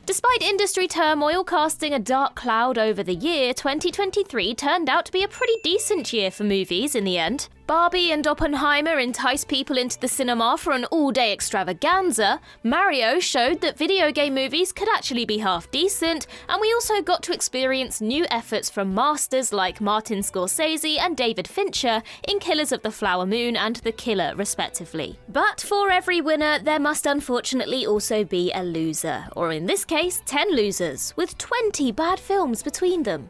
Despite industry turmoil casting a dark cloud over the year, 2023 turned out to be a pretty decent year for movies in the end. Barbie and Oppenheimer enticed people into the cinema for an all-day extravaganza, Mario showed that video game movies could actually be half decent, and we also got to experience new efforts from masters like Martin Scorsese and David Fincher in Killers of the Flower Moon and The Killer, respectively. But for every winner, there must unfortunately also be a loser, or in this case, 10 losers, with 20 bad films between them.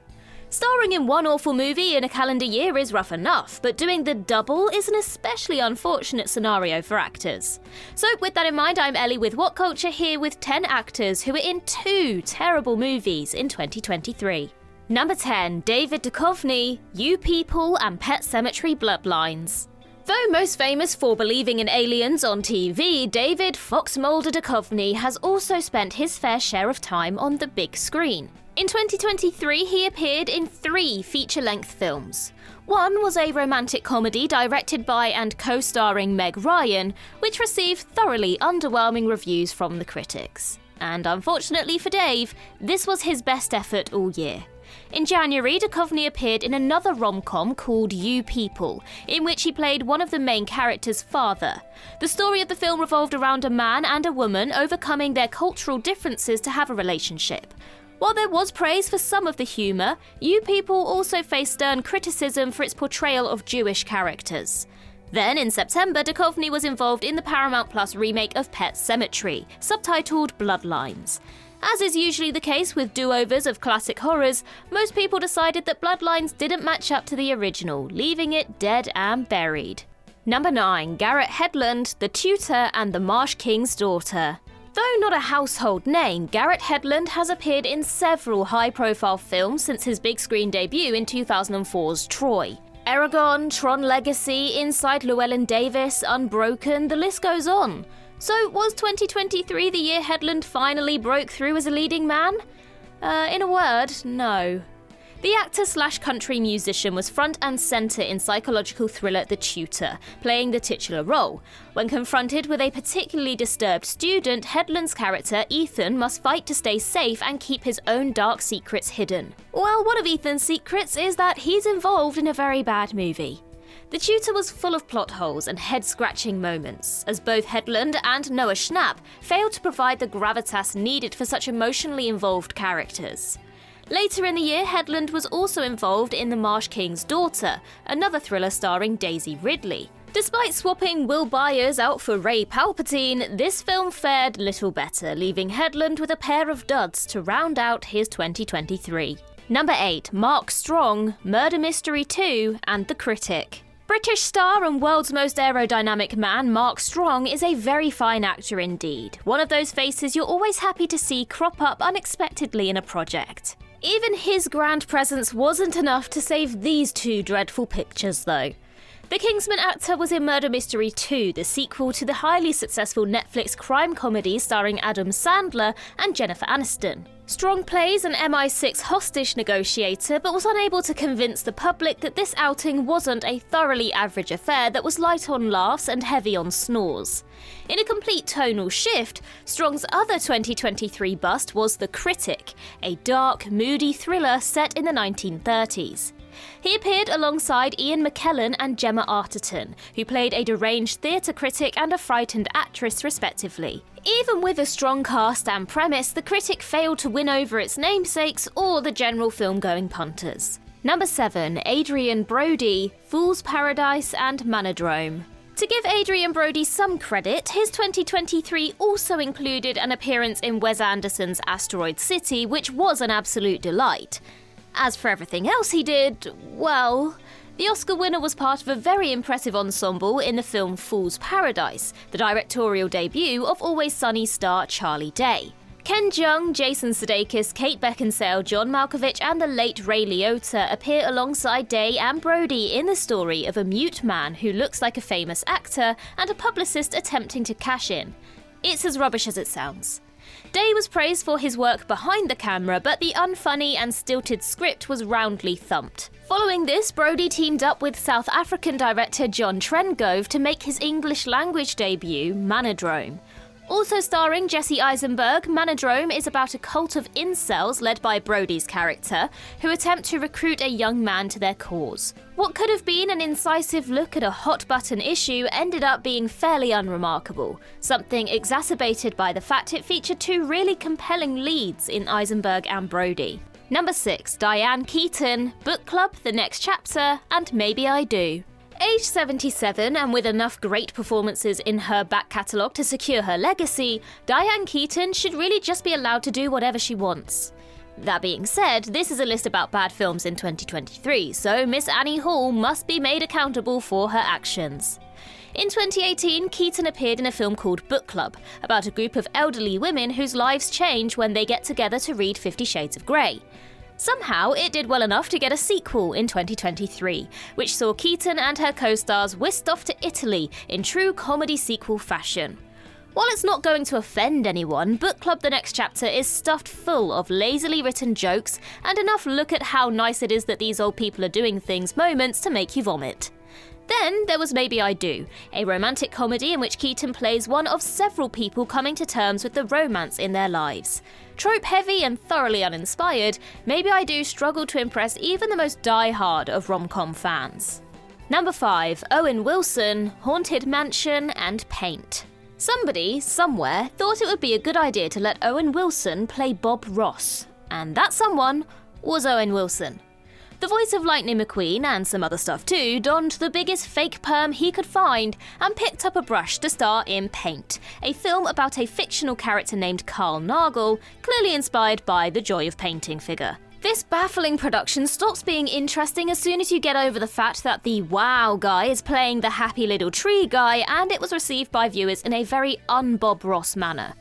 Starring in one awful movie in a calendar year is rough enough, but doing the double is an especially unfortunate scenario for actors. So with that in mind, I'm Ellie with What Culture, here with 10 actors who were in 2 terrible movies in 2023. Number 10, David Duchovny, You People and Pet Sematary Bloodlines. Though most famous for believing in aliens on TV, David Fox Mulder Duchovny has also spent his fair share of time on the big screen. In 2023, he appeared in 3 feature-length films. One was a romantic comedy directed by and co-starring Meg Ryan, which received thoroughly underwhelming reviews from the critics. And unfortunately for Dave, this was his best effort all year. In January, Duchovny appeared in another rom-com called You People, in which he played one of the main characters' father. The story of the film revolved around a man and a woman overcoming their cultural differences to have a relationship. While there was praise for some of the humour, You People also faced stern criticism for its portrayal of Jewish characters. Then, in September, Duchovny was involved in the Paramount Plus remake of Pet Sematary, subtitled Bloodlines. As is usually the case with do-overs of classic horrors, most people decided that Bloodlines didn't match up to the original, leaving it dead and buried. Number 9, Garrett Hedland, The Tutor and The Marsh King's Daughter. Though not a household name, Garrett Hedland has appeared in several high-profile films since his big screen debut in 2004's Troy. Eragon, Tron Legacy, Inside Llewellyn Davis, Unbroken, the list goes on. So was 2023 the year Hedland finally broke through as a leading man? In a word, no. The actor/country musician was front and centre in psychological thriller The Tutor, playing the titular role. When confronted with a particularly disturbed student, Hedland's character, Ethan, must fight to stay safe and keep his own dark secrets hidden. Well, one of Ethan's secrets is that he's involved in a very bad movie. The Tutor was full of plot holes and head-scratching moments, as both Hedland and Noah Schnapp failed to provide the gravitas needed for such emotionally involved characters. Later in the year, Hedland was also involved in The Marsh King's Daughter, another thriller starring Daisy Ridley. Despite swapping Will Byers out for Ray Palpatine, this film fared little better, leaving Hedland with a pair of duds to round out his 2023. Number 8, Mark Strong, Murder Mystery 2 and The Critic. British star and world's most aerodynamic man, Mark Strong, is a very fine actor indeed. One of those faces you're always happy to see crop up unexpectedly in a project. Even his grand presence wasn't enough to save these 2 dreadful pictures, though. The Kingsman actor was in Murder Mystery 2, the sequel to the highly successful Netflix crime comedy starring Adam Sandler and Jennifer Aniston. Strong plays an MI6 hostage negotiator, but was unable to convince the public that this outing wasn't a thoroughly average affair that was light on laughs and heavy on snores. In a complete tonal shift, Strong's other 2023 bust was The Critic, a dark, moody thriller set in the 1930s. He appeared alongside Ian McKellen and Gemma Arterton, who played a deranged theatre critic and a frightened actress respectively. Even with a strong cast and premise, The Critic failed to win over its namesakes or the general film-going punters. Number 7, Adrien Brody, Fool's Paradise and Manodrome. To give Adrien Brody some credit, his 2023 also included an appearance in Wes Anderson's Asteroid City, which was an absolute delight. As for everything else he did, well, the Oscar winner was part of a very impressive ensemble in the film Fool's Paradise, the directorial debut of Always Sunny star Charlie Day. Ken Jeong, Jason Sudeikis, Kate Beckinsale, John Malkovich and the late Ray Liotta appear alongside Day and Brody in the story of a mute man who looks like a famous actor and a publicist attempting to cash in. It's as rubbish as it sounds. Day was praised for his work behind the camera, but the unfunny and stilted script was roundly thumped. Following this, Brody teamed up with South African director John Trengove to make his English language debut, Manodrome. Also starring Jesse Eisenberg, Manodrome is about a cult of incels led by Brody's character, who attempt to recruit a young man to their cause. What could have been an incisive look at a hot-button issue ended up being fairly unremarkable, something exacerbated by the fact it featured two really compelling leads in Eisenberg and Brody. Number 6, Diane Keaton, Book Club, The Next Chapter, and Maybe I Do. Aged 77 and with enough great performances in her back catalogue to secure her legacy, Diane Keaton should really just be allowed to do whatever she wants. That being said, this is a list about bad films in 2023, so Miss Annie Hall must be made accountable for her actions. In 2018, Keaton appeared in a film called Book Club, about a group of elderly women whose lives change when they get together to read 50 Shades of Grey. Somehow, it did well enough to get a sequel in 2023, which saw Keaton and her co-stars whisked off to Italy in true comedy sequel fashion. While it's not going to offend anyone, Book Club The Next Chapter is stuffed full of lazily written jokes and enough look at how nice it is that these old people are doing things moments to make you vomit. Then there was Maybe I Do, a romantic comedy in which Keaton plays one of several people coming to terms with the romance in their lives. Trope-heavy and thoroughly uninspired, Maybe I Do struggled to impress even the most die-hard of rom-com fans. Number 5, Owen Wilson, Haunted Mansion and Paint. Somebody, somewhere, thought it would be a good idea to let Owen Wilson play Bob Ross, and that someone was Owen Wilson. The voice of Lightning McQueen, and some other stuff too, donned the biggest fake perm he could find and picked up a brush to star in Paint, a film about a fictional character named Carl Nagel, clearly inspired by the Joy of Painting figure. This baffling production stops being interesting as soon as you get over the fact that the wow guy is playing the happy little tree guy, and it was received by viewers in a very un-Bob Ross manner.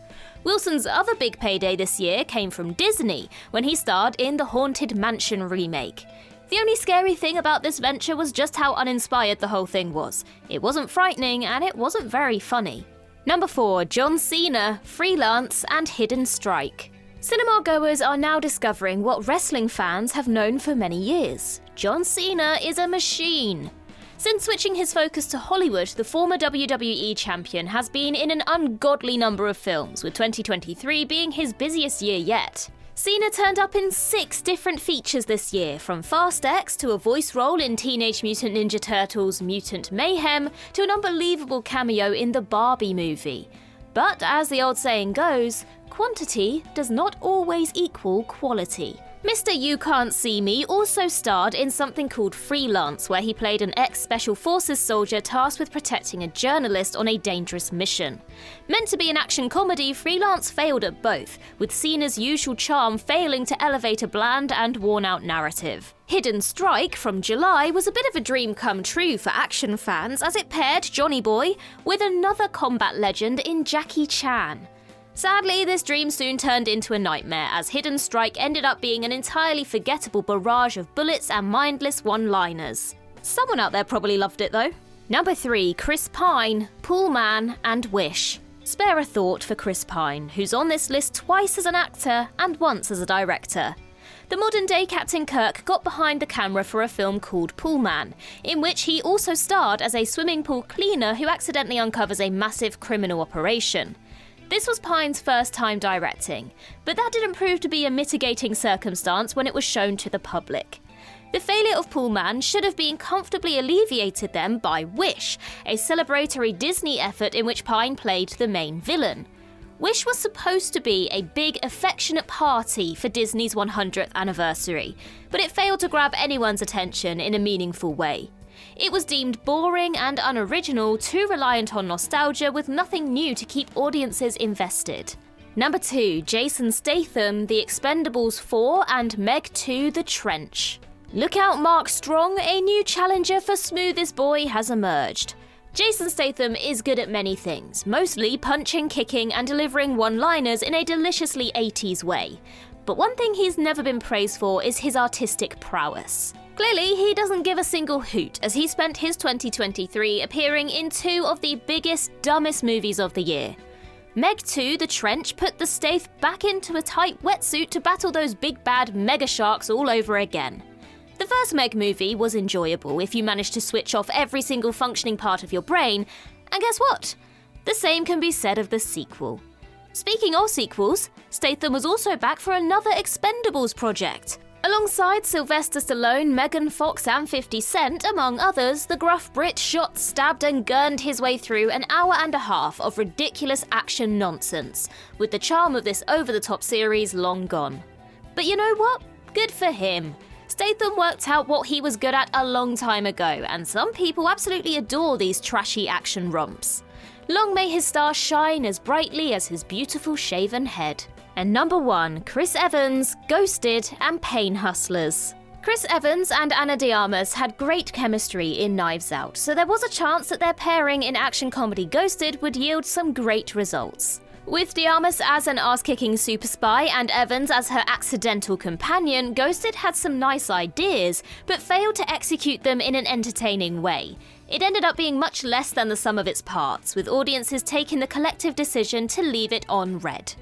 Wilson's other big payday this year came from Disney, when he starred in the Haunted Mansion remake. The only scary thing about this venture was just how uninspired the whole thing was. It wasn't frightening, and it wasn't very funny. Number 4, John Cena, Freelance and Hidden Strike. Cinema goers are now discovering what wrestling fans have known for many years. John Cena is a machine. Since switching his focus to Hollywood, the former WWE champion has been in an ungodly number of films, with 2023 being his busiest year yet. Cena turned up in 6 different features this year, from Fast X to a voice role in Teenage Mutant Ninja Turtles Mutant Mayhem to an unbelievable cameo in the Barbie movie. But as the old saying goes, quantity does not always equal quality. Mr. You Can't See Me also starred in something called Freelance, where he played an ex-Special Forces soldier tasked with protecting a journalist on a dangerous mission. Meant to be an action comedy, Freelance failed at both, with Cena's usual charm failing to elevate a bland and worn-out narrative. Hidden Strike from July was a bit of a dream come true for action fans, as it paired Johnny Boy with another combat legend in Jackie Chan. Sadly, this dream soon turned into a nightmare, as Hidden Strike ended up being an entirely forgettable barrage of bullets and mindless one-liners. Someone out there probably loved it though. Number 3, Chris Pine, Pool Man and Wish. Spare a thought for Chris Pine, who's on this list twice as an actor and once as a director. The modern-day Captain Kirk got behind the camera for a film called Pool Man, in which he also starred as a swimming pool cleaner who accidentally uncovers a massive criminal operation. This was Pine's first time directing, but that didn't prove to be a mitigating circumstance when it was shown to the public. The failure of Pool Man should have been comfortably alleviated then by Wish, a celebratory Disney effort in which Pine played the main villain. Wish was supposed to be a big, affectionate party for Disney's 100th anniversary, but it failed to grab anyone's attention in a meaningful way. It was deemed boring and unoriginal, too reliant on nostalgia with nothing new to keep audiences invested. Number 2, Jason Statham, The Expendables 4 and Meg 2, The Trench. Look out, Mark Strong, a new challenger for Smoothest Boy has emerged. Jason Statham is good at many things, mostly punching, kicking and delivering one-liners in a deliciously 80s way. But one thing he's never been praised for is his artistic prowess. Clearly, he doesn't give a single hoot, as he spent his 2023 appearing in 2 of the biggest, dumbest movies of the year. Meg 2, The Trench, put the Stath back into a tight wetsuit to battle those big bad mega sharks all over again. The first Meg movie was enjoyable if you managed to switch off every single functioning part of your brain, and guess what? The same can be said of the sequel. Speaking of sequels, Statham was also back for another Expendables project. Alongside Sylvester Stallone, Megan Fox and 50 Cent, among others, the gruff Brit shot, stabbed and gurned his way through an hour and a half of ridiculous action nonsense, with the charm of this over-the-top series long gone. But you know what? Good for him. Statham worked out what he was good at a long time ago, and some people absolutely adore these trashy action romps. Long may his star shine as brightly as his beautiful shaven head. And number 1, Chris Evans, Ghosted and Pain Hustlers. Chris Evans and Ana de Armas had great chemistry in Knives Out, so there was a chance that their pairing in action comedy Ghosted would yield some great results. With de Armas as an ass-kicking super spy and Evans as her accidental companion, Ghosted had some nice ideas, but failed to execute them in an entertaining way. It ended up being much less than the sum of its parts, with audiences taking the collective decision to leave it on red.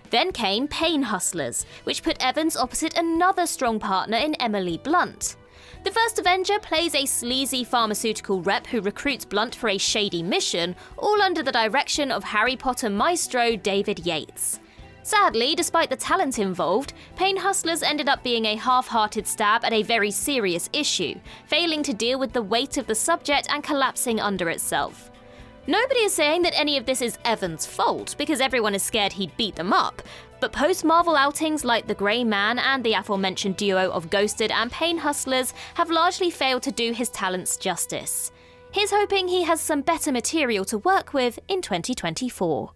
Then came Pain Hustlers, which put Evans opposite another strong partner in Emily Blunt. The first Avenger plays a sleazy pharmaceutical rep who recruits Blunt for a shady mission, all under the direction of Harry Potter maestro David Yates. Sadly, despite the talent involved, Pain Hustlers ended up being a half-hearted stab at a very serious issue, failing to deal with the weight of the subject and collapsing under itself. Nobody is saying that any of this is Evans' fault, because everyone is scared he'd beat them up, but post-Marvel outings like The Grey Man and the aforementioned duo of Ghosted and Pain Hustlers have largely failed to do his talents justice. Here's hoping he has some better material to work with in 2024.